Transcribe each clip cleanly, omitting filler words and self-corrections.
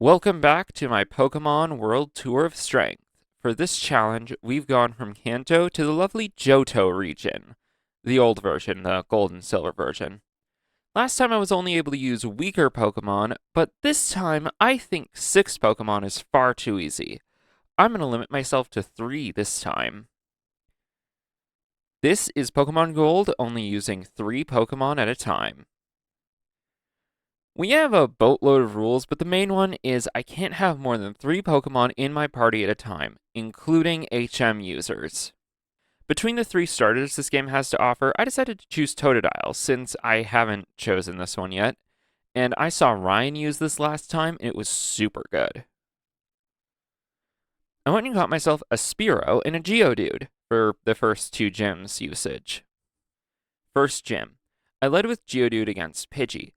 Welcome back to my Pokemon World Tour of Strength. For this challenge, we've gone from Kanto to the lovely Johto region. The old version, the gold and silver version. Last time I was only able to use weaker Pokemon, but this time I think 6 Pokemon is far too easy. I'm going to limit myself to 3 this time. This is Pokemon Gold, only using 3 Pokemon at a time. We have a boatload of rules, but the main one is I can't have more than 3 Pokemon in my party at a time, including HM users. Between the 3 starters this game has to offer, I decided to choose Totodile since I haven't chosen this one yet, and I saw Ryan use this last time and it was super good. I went and got myself a Spearow and a Geodude for the first 2 gyms usage. First gym, I led with Geodude against Pidgey,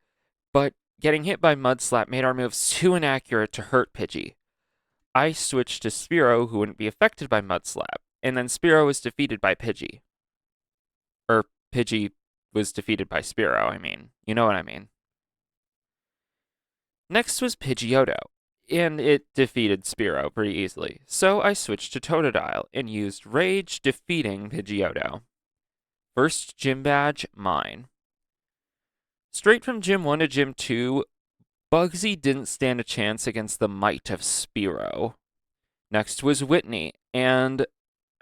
but getting hit by Mudslap made our moves too inaccurate to hurt Pidgey. I switched to Spearow, who wouldn't be affected by Mudslap, and then Spearow was defeated by Pidgey. Or Pidgey was defeated by Spearow, I mean. You know what I mean. Next was Pidgeotto, and it defeated Spearow pretty easily, so I switched to Totodile and used Rage, defeating Pidgeotto. First gym badge, mine. Straight from Gym 1 to Gym 2, Bugsy didn't stand a chance against the might of Spearow. Next was Whitney, and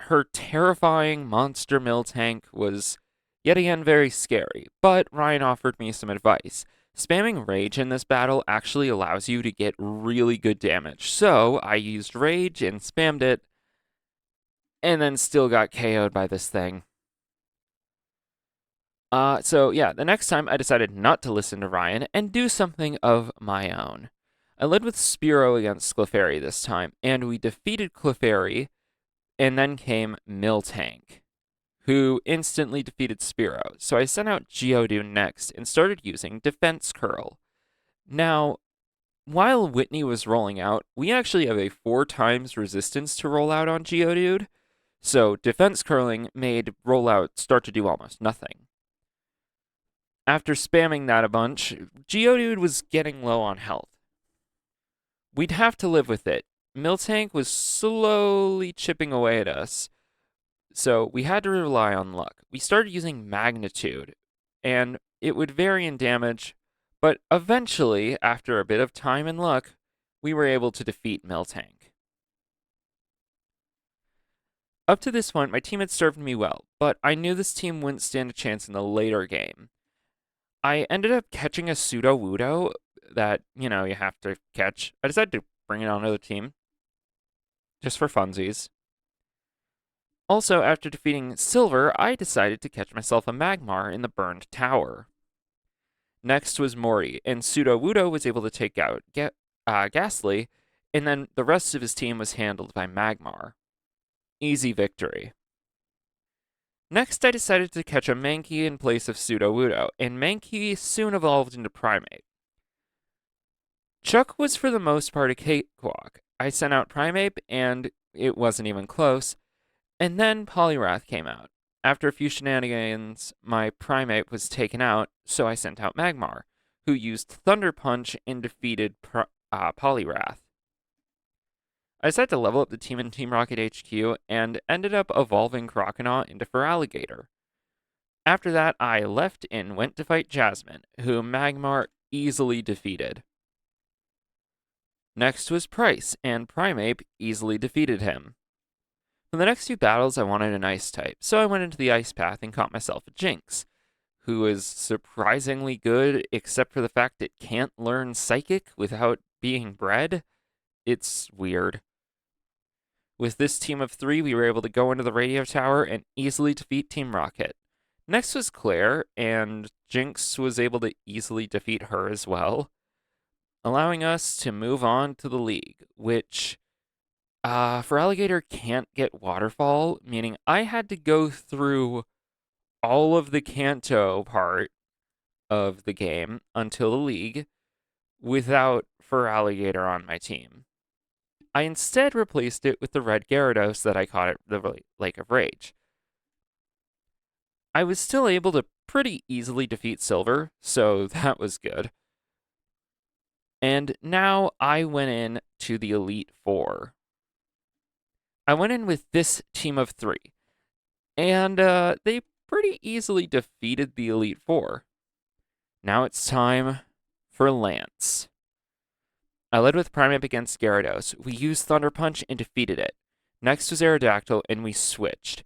her terrifying monster Miltank was yet again very scary, but Ryan offered me some advice. Spamming Rage in this battle actually allows you to get really good damage, so I used Rage and spammed it, and then still got KO'd by this thing. The next time I decided not to listen to Ryan and do something of my own. I led with Spearow against Clefairy this time, and we defeated Clefairy, and then came Miltank, who instantly defeated Spearow, so I sent out Geodude next and started using Defense Curl. Now, while Whitney was rolling out, we actually have a 4 times resistance to roll out on Geodude, so Defense Curling made rollout start to do almost nothing. After spamming that a bunch, Geodude was getting low on health. We'd have to live with it. Miltank was slowly chipping away at us, so we had to rely on luck. We started using Magnitude, and it would vary in damage, but eventually, after a bit of time and luck, we were able to defeat Miltank. Up to this point, my team had served me well, but I knew this team wouldn't stand a chance in the later game. I ended up catching a Pseudo-Wudo that, you have to catch. I decided to bring it onto the team, just for funsies. Also, after defeating Silver, I decided to catch myself a Magmar in the burned tower. Next was Morty, and Pseudo-Wudo was able to take out Ghastly, and then the rest of his team was handled by Magmar. Easy victory. Next, I decided to catch a Mankey in place of Pseudo-Wudo, and Mankey soon evolved into Primeape. Chuck was for the most part a cakewalk. I sent out Primeape, and it wasn't even close, and then Poliwrath came out. After a few shenanigans, my Primeape was taken out, so I sent out Magmar, who used Thunder Punch and defeated Poliwrath. I decided to level up the team in Team Rocket HQ and ended up evolving Croconaw into Feraligatr. After that, I left and went to fight Jasmine, who Magmar easily defeated. Next was Price, and Primeape easily defeated him. For the next few battles, I wanted an Ice type, so I went into the Ice Path and caught myself a Jinx, who is surprisingly good, except for the fact it can't learn Psychic without being bred. It's weird. With this team of 3, we were able to go into the radio tower and easily defeat Team Rocket. Next was Claire, and Jinx was able to easily defeat her as well, allowing us to move on to the League, which, Feraligatr can't get Waterfall, meaning I had to go through all of the Kanto part of the game until the League without Feraligatr on my team. I instead replaced it with the red Gyarados that I caught at the Lake of Rage. I was still able to pretty easily defeat Silver, so that was good. And now I went in to the Elite Four. I went in with this team of 3, and they pretty easily defeated the Elite Four. Now it's time for Lance. I led with Primeape against Gyarados. We used Thunder Punch and defeated it. Next was Aerodactyl, and we switched.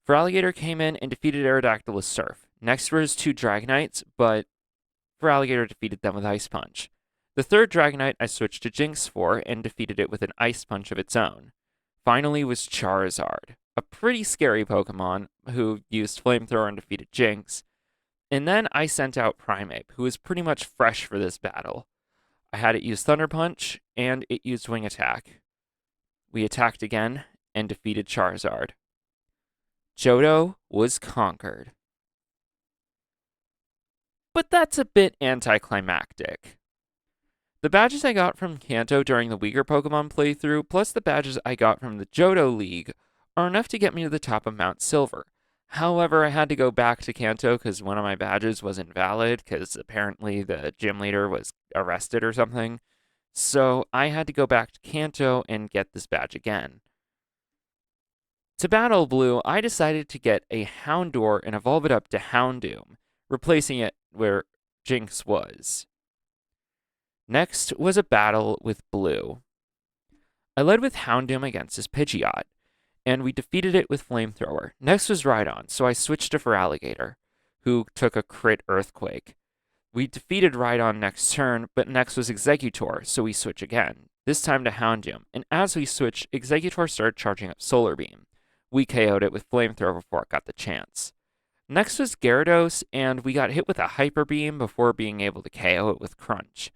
Feraligatr came in and defeated Aerodactyl with Surf. Next were his 2 Dragonites, but Feraligatr defeated them with Ice Punch. The 3rd Dragonite I switched to Jinx for and defeated it with an Ice Punch of its own. Finally was Charizard, a pretty scary Pokemon who used Flamethrower and defeated Jinx. And then I sent out Primeape, who was pretty much fresh for this battle. I had it use Thunder Punch, and it used Wing Attack. We attacked again and defeated Charizard. Johto was conquered. But that's a bit anticlimactic. The badges I got from Kanto during the weaker Pokemon playthrough, plus the badges I got from the Johto League, are enough to get me to the top of Mount Silver. However, I had to go back to Kanto because one of my badges was invalid because apparently the gym leader was arrested or something. So I had to go back to Kanto and get this badge again. To battle Blue, I decided to get a Houndour and evolve it up to Houndoom, replacing it where Jinx was. Next was a battle with Blue. I led with Houndoom against his Pidgeot, and we defeated it with Flamethrower. Next was Rhydon, so I switched to Feraligatr, who took a crit Earthquake. We defeated Rhydon next turn, but next was Exeggutor, so we switch again, this time to Houndoom, and as we switched, Exeggutor started charging up Solar Beam. We KO'd it with Flamethrower before it got the chance. Next was Gyarados, and we got hit with a Hyper Beam before being able to KO it with Crunch.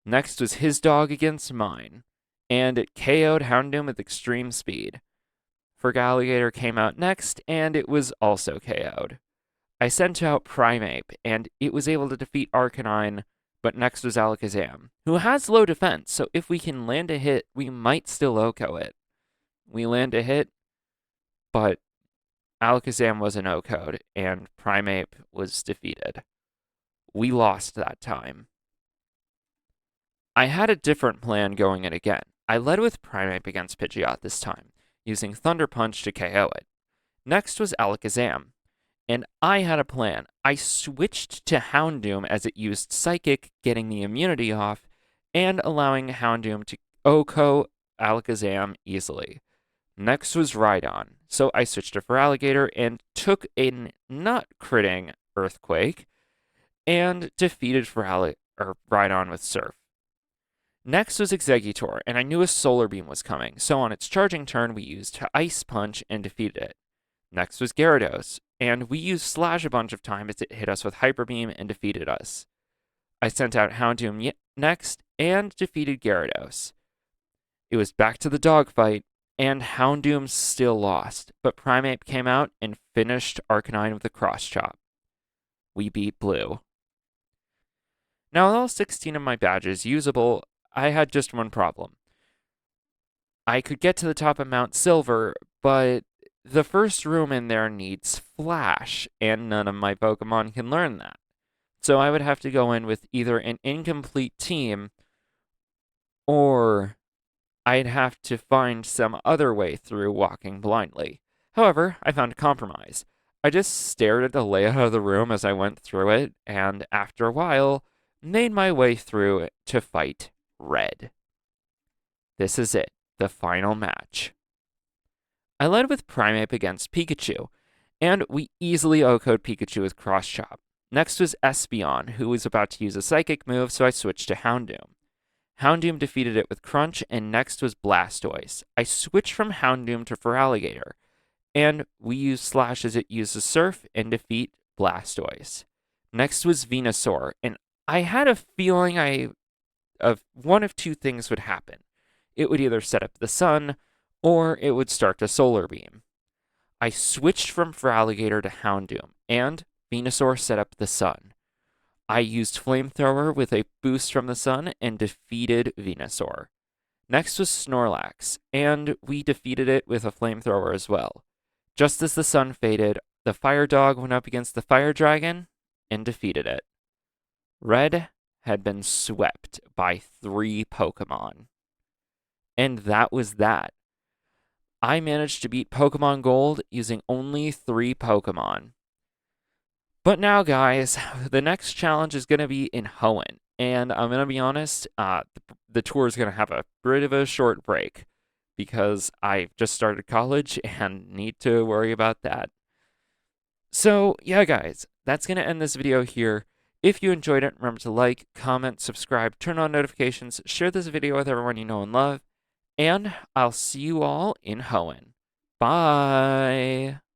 Next was his dog against mine, and it KO'd Houndoom with extreme speed. Feraligatr came out next, and it was also KO'd. I sent out Primeape, and it was able to defeat Arcanine, but next was Alakazam, who has low defense, so if we can land a hit, we might still OHKO it. We land a hit, but Alakazam wasn't OHKO'd, and Primeape was defeated. We lost that time. I had a different plan going in again. I led with Primeape against Pidgeot this time, using Thunder Punch to KO it. Next was Alakazam, and I had a plan. I switched to Houndoom as it used Psychic, getting the immunity off, and allowing Houndoom to OHKO Alakazam easily. Next was Rhydon, so I switched to Feraligatr and took a not critting Earthquake, and defeated Rhydon with Surf. Next was Exeggutor, and I knew a Solar Beam was coming, so on its charging turn we used Ice Punch and defeated it. Next was Gyarados, and we used Slash a bunch of times as it hit us with Hyper Beam and defeated us. I sent out Houndoom next and defeated Gyarados. It was back to the dogfight, and Houndoom still lost, but Primeape came out and finished Arcanine with a Cross Chop. We beat Blue. Now with all 16 of my badges usable, I had just one problem. I could get to the top of Mount Silver, but the first room in there needs Flash, and none of my Pokemon can learn that. So I would have to go in with either an incomplete team, or I'd have to find some other way through walking blindly. However, I found a compromise. I just stared at the layout of the room as I went through it, and after a while, made my way through it to fight Red. This is it, the final match. I led with Primeape against Pikachu, and we easily OHKO'd Pikachu with Cross Chop. Next was Espeon, who was about to use a Psychic move, so I switched to Houndoom. Houndoom defeated it with Crunch, and next was Blastoise. I switched from Houndoom to Feraligatr, and we used Slash as it uses Surf and defeat Blastoise. Next was Venusaur, and I had a feeling of one of two things would happen. It would either set up the sun, or it would start to Solar Beam. I switched from Feraligatr to Houndoom, and Venusaur set up the sun. I used Flamethrower with a boost from the sun and defeated Venusaur. Next was Snorlax, and we defeated it with a Flamethrower as well. Just as the sun faded, the Fire Dog went up against the Fire Dragon and defeated it. Red had been swept by 3 Pokemon. And that was that. I managed to beat Pokemon Gold using only 3 Pokemon. But now, guys, the next challenge is going to be in Hoenn. And I'm going to be honest, the tour is going to have a bit of a short break because I just started college and need to worry about that. So, yeah, guys, that's going to end this video here. If you enjoyed it, remember to like, comment, subscribe, turn on notifications, share this video with everyone you know and love, and I'll see you all in Hoenn. Bye!